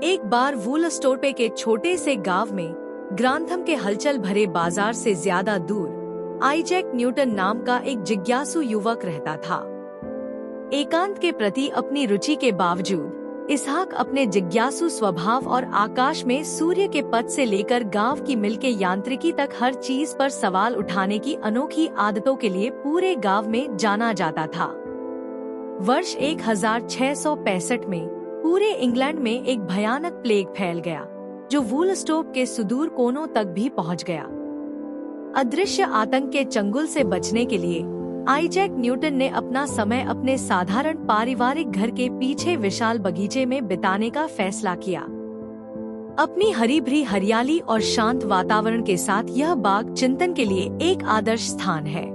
एक बार वूलस्टोर्पे के छोटे से गांव में ग्रांथम के हलचल भरे बाजार से ज्यादा दूर आइजैक न्यूटन नाम का एक जिज्ञासु युवक रहता था। एकांत के प्रति अपनी रुचि के बावजूद इसहाक अपने जिज्ञासु स्वभाव और आकाश में सूर्य के पथ से लेकर गांव की मिल के यांत्रिकी तक हर चीज पर सवाल उठाने की अनोखी आदतों के लिए पूरे गांव में जाना जाता था। वर्ष 1665 में पूरे इंग्लैंड में एक भयानक प्लेग फैल गया जो वूलस्टोर्प के सुदूर कोनों तक भी पहुंच गया। अदृश्य आतंक के चंगुल से बचने के लिए आइजैक न्यूटन ने अपना समय अपने साधारण पारिवारिक घर के पीछे विशाल बगीचे में बिताने का फैसला किया। अपनी हरी भरी हरियाली और शांत वातावरण के साथ यह बाग चिंतन के लिए एक आदर्श स्थान है।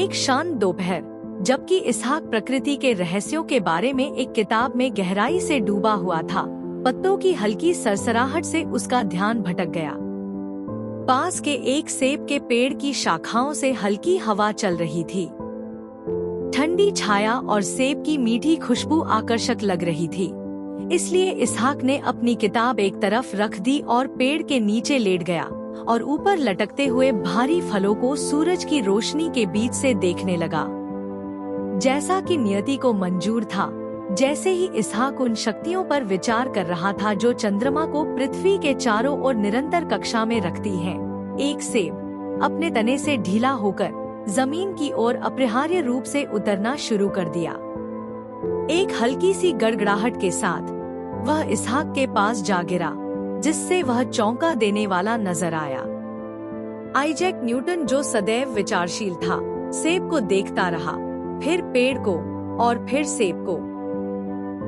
एक शांत दोपहर जबकि इसहाक प्रकृति के रहस्यों के बारे में एक किताब में गहराई से डूबा हुआ था, पत्तों की हल्की सरसराहट से उसका ध्यान भटक गया। पास के एक सेब के पेड़ की शाखाओं से हल्की हवा चल रही थी। ठंडी छाया और सेब की मीठी खुशबू आकर्षक लग रही थी, इसलिए इसहाक ने अपनी किताब एक तरफ रख दी और पेड़ के नीचे लेट गया और ऊपर लटकते हुए भारी फलों को सूरज की रोशनी के बीच से देखने लगा। जैसा कि नियति को मंजूर था, जैसे ही इसहाक उन शक्तियों पर विचार कर रहा था जो चंद्रमा को पृथ्वी के चारों ओर निरंतर कक्षा में रखती हैं, एक सेब अपने तने से ढीला होकर जमीन की ओर अपरिहार्य रूप से उतरना शुरू कर दिया। एक हल्की सी गड़गड़ाहट के साथ वह इसहाक के पास जा गिरा, जिससे वह चौंका देने वाला नजर आया। आइजैक न्यूटन, जो सदैव विचारशील था, सेब को देखता रहा, फिर पेड़ को और फिर सेब को।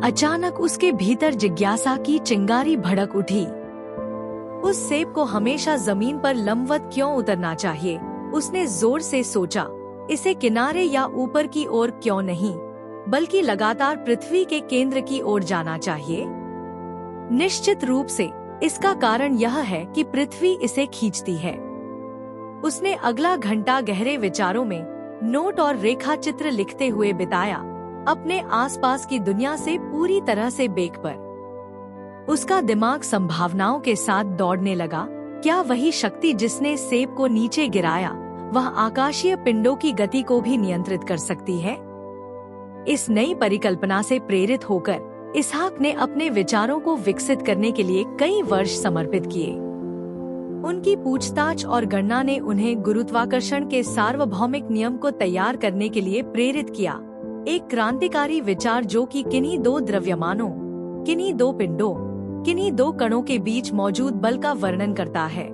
अचानक उसके भीतर जिज्ञासा की चिंगारी भड़क उठी। उस सेब को हमेशा जमीन पर लंबवत क्यों उतरना चाहिए? उसने जोर से सोचा। इसे किनारे या ऊपर की ओर क्यों नहीं, बल्कि लगातार पृथ्वी के केंद्र की ओर जाना चाहिए? निश्चित रूप से इसका कारण यह है कि पृथ्वी इसे खींचती है। उसने अगला घंटा गहरे विचारों में नोट और रेखा चित्र लिखते हुए बिताया, अपने आसपास की दुनिया से पूरी तरह से बेखबर। उसका दिमाग संभावनाओं के साथ दौड़ने लगा। क्या वही शक्ति जिसने सेब को नीचे गिराया, वह आकाशीय पिंडों की गति को भी नियंत्रित कर सकती है? इस नई परिकल्पना से प्रेरित होकर इसहाक ने अपने विचारों को विकसित करने के लिए कई वर्ष समर्पित किए। उनकी पूछताछ और गणना ने उन्हें गुरुत्वाकर्षण के सार्वभौमिक नियम को तैयार करने के लिए प्रेरित किया, एक क्रांतिकारी विचार जो कि किन्हीं दो द्रव्यमानों, किन्हीं दो पिंडों, किन्हीं दो कणों के बीच मौजूद बल का वर्णन करता है।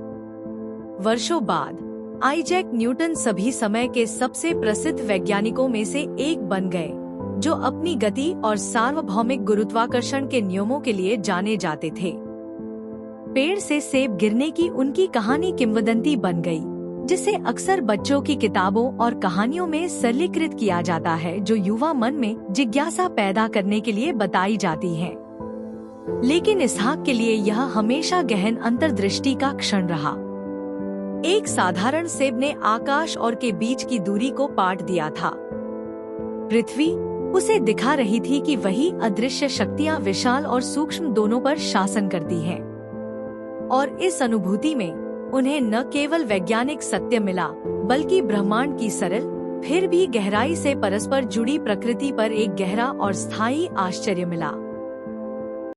वर्षों बाद आइजैक न्यूटन सभी समय के सबसे प्रसिद्ध वैज्ञानिकों में से एक बन गए, जो अपनी गति और सार्वभौमिक गुरुत्वाकर्षण के नियमों के लिए जाने जाते थे। पेड़ से सेब गिरने की उनकी कहानी किंवदंती बन गई, जिसे अक्सर बच्चों की किताबों और कहानियों में सरलीकृत किया जाता है, जो युवा मन में जिज्ञासा पैदा करने के लिए बताई जाती है। लेकिन इसहाक के लिए यह हमेशा गहन अंतर्दृष्टि का क्षण रहा। एक साधारण सेब ने आकाश और के बीच की दूरी को पाट दिया था। पृथ्वी उसे दिखा रही थी कि वही अदृश्य शक्तियां विशाल और सूक्ष्म दोनों पर शासन करती हैं। और इस अनुभूति में उन्हें न केवल वैज्ञानिक सत्य मिला, बल्कि ब्रह्मांड की सरल फिर भी गहराई से परस्पर जुड़ी प्रकृति पर एक गहरा और स्थायी आश्चर्य मिला।